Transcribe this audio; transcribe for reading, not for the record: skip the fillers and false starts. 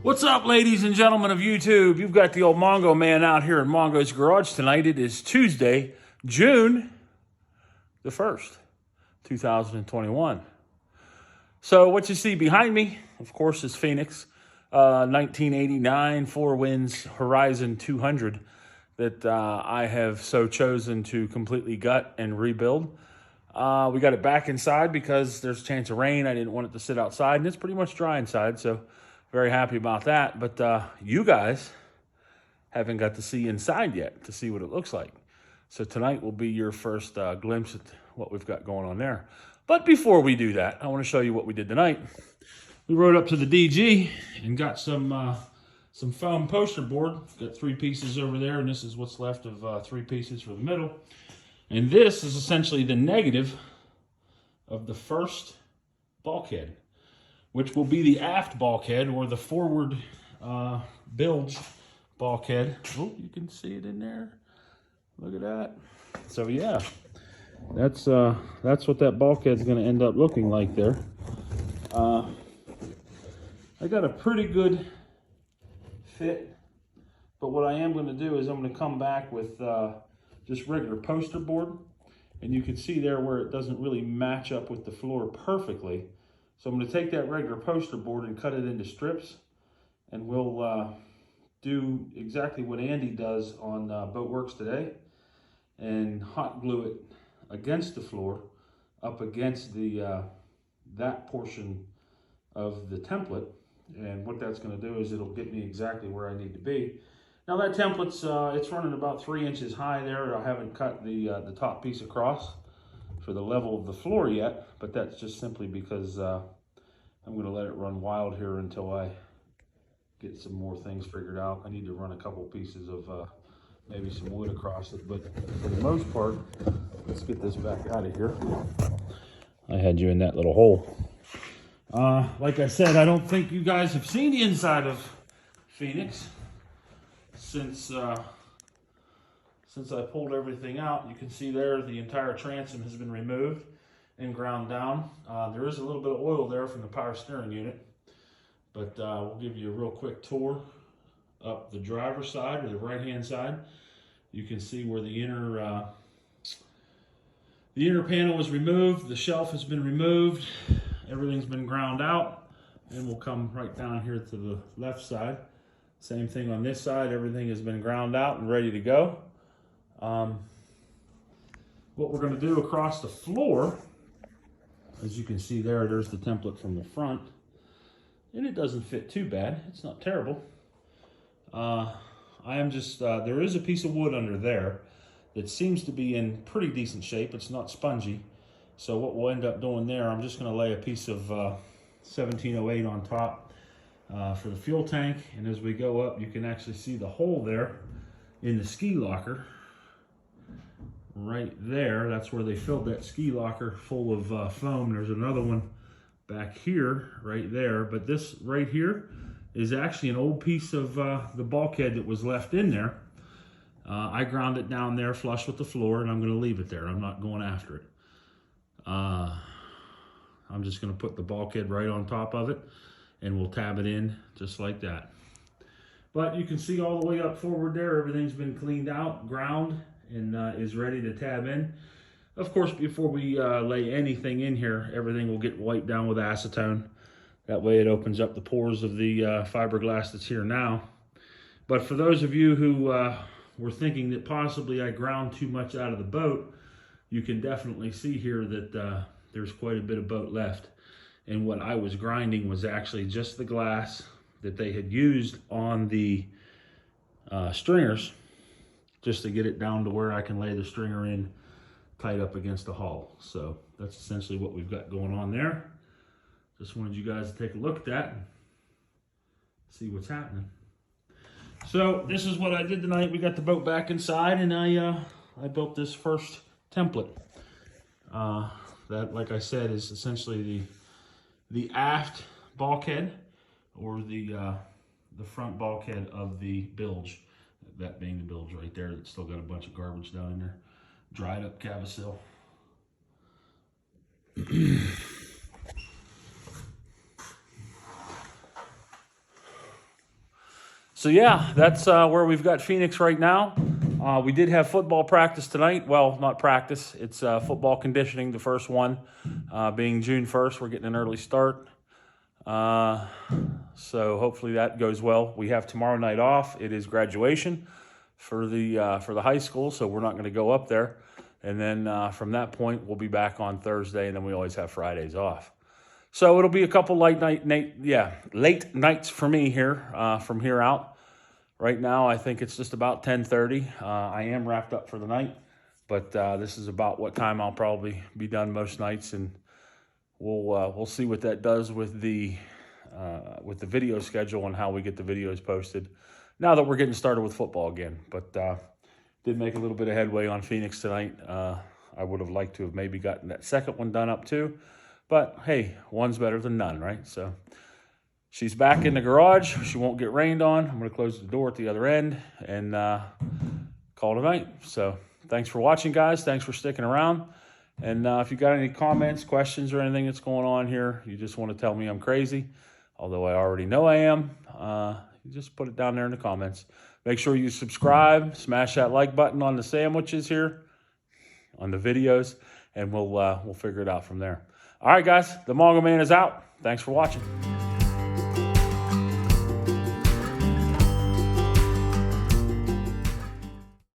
What's up, ladies and gentlemen of YouTube? You've got the old Mongo man out here in Mongo's garage tonight. It is Tuesday, June the 1st, 2021. So what you see behind me, of course, is Phoenix, 1989 Four Winds Horizon 200 that I have so chosen to completely gut and rebuild. We got it back inside because there's a chance of rain. I didn't want it to sit outside, and it's pretty much dry inside, so very happy about that. But you guys haven't got to see inside yet to see what it looks like. So tonight will be your first glimpse at what we've got going on there. But before we do that, I want to show you what we did tonight. We rode up to the DG and got some foam poster board. Got 3 pieces over there, and this is what's left of 3 pieces for the middle. And this is essentially the negative of the first bulkhead, which will be the aft bulkhead or the forward bilge bulkhead. Oh, you can see it in there. Look at that. So yeah, that's what that bulkhead's going to end up looking like there. I got a pretty good fit, but what I am going to do is I'm going to come back with just regular poster board, and you can see there where it doesn't really match up with the floor perfectly. So I'm going to take that regular poster board and cut it into strips, and we'll do exactly what Andy does on Boatworks today, and hot glue it against the floor, up against the that portion of the template. And what that's going to do is it'll get me exactly where I need to be. Now that template's it's running about 3 inches high there. I haven't cut the top piece across for the level of the floor yet, but that's just simply because I'm going to let it run wild here until I get some more things figured out. I need to run a couple pieces of maybe some wood across it, but for the most part, let's get this back out of here. I had you in that little hole. Like I said, I don't think you guys have seen the inside of Phoenix since I pulled everything out. You can see there the entire transom has been removed and ground down. There is a little bit of oil there from the power steering unit, but we'll give you a real quick tour up the driver's side or the right hand side. You can see where the inner panel was removed. The shelf has been removed. Everything's been ground out, and we'll come right down here to the left side. Same thing on this side. Everything has been ground out and ready to go. What we're going to do across the floor, as you can see there's the template from the front, and it doesn't fit too bad. It's not terrible. There is a piece of wood under there that seems to be in pretty decent shape. It's not spongy. So what we'll end up doing there, I'm just going to lay a piece of 1708 on top for the fuel tank. And as we go up, you can actually see the hole there in the ski locker. Right there, that's where they filled that ski locker full of foam. There's another one back here, right there. But this right here is actually an old piece of the bulkhead that was left in there. I ground it down there flush with the floor, and I'm going to leave it there. I'm not going after it. I'm just going to put the bulkhead right on top of it, and we'll tab it in just like that. But you can see all the way up forward there, everything's been cleaned out, ground, and is ready to tab in. Of course, before we lay anything in here, everything will get wiped down with acetone. That way it opens up the pores of the fiberglass that's here now. But for those of you who were thinking that possibly I ground too much out of the boat, you can definitely see here that there's quite a bit of boat left. And what I was grinding was actually just the glass that they had used on the stringers, just to get it down to where I can lay the stringer in tight up against the hull. So that's essentially what we've got going on there. Just wanted you guys to take a look at that and see what's happening. So this is what I did tonight. We got the boat back inside, and I built this first template. That, like I said, is essentially the aft bulkhead, or the front bulkhead of the bilge. That being the bilge right there. That's still got a bunch of garbage down in there. Dried up cavasil. So yeah, that's where we've got Phoenix right now. We did have football practice tonight. Well, not practice. It's football conditioning, the first one, being June 1st. We're getting an early start. So hopefully that goes well. We have tomorrow night off. It is graduation for the high school, so we're not going to go up there. And then from that point, we'll be back on Thursday, and then we always have Fridays off. So it'll be a couple late nights for me here from here out. Right now, I think it's just about 10:30. I am wrapped up for the night, but this is about what time I'll probably be done most nights, and we'll see what that does with the video schedule and how we get the videos posted. Now that we're getting started with football again, but did make a little bit of headway on Phoenix tonight. I would have liked to have maybe gotten that second one done up too. But, hey, one's better than none, right? So she's back in the garage. She won't get rained on. I'm going to close the door at the other end and call it a night. So thanks for watching, guys. Thanks for sticking around. And if you got any comments, questions, or anything that's going on here, you just want to tell me I'm crazy, although I already know I am, you just put it down there in the comments. Make sure you subscribe, smash that like button on the sandwiches here, on the videos, and we'll figure it out from there. All right, guys, the Mongo Man is out. Thanks for watching.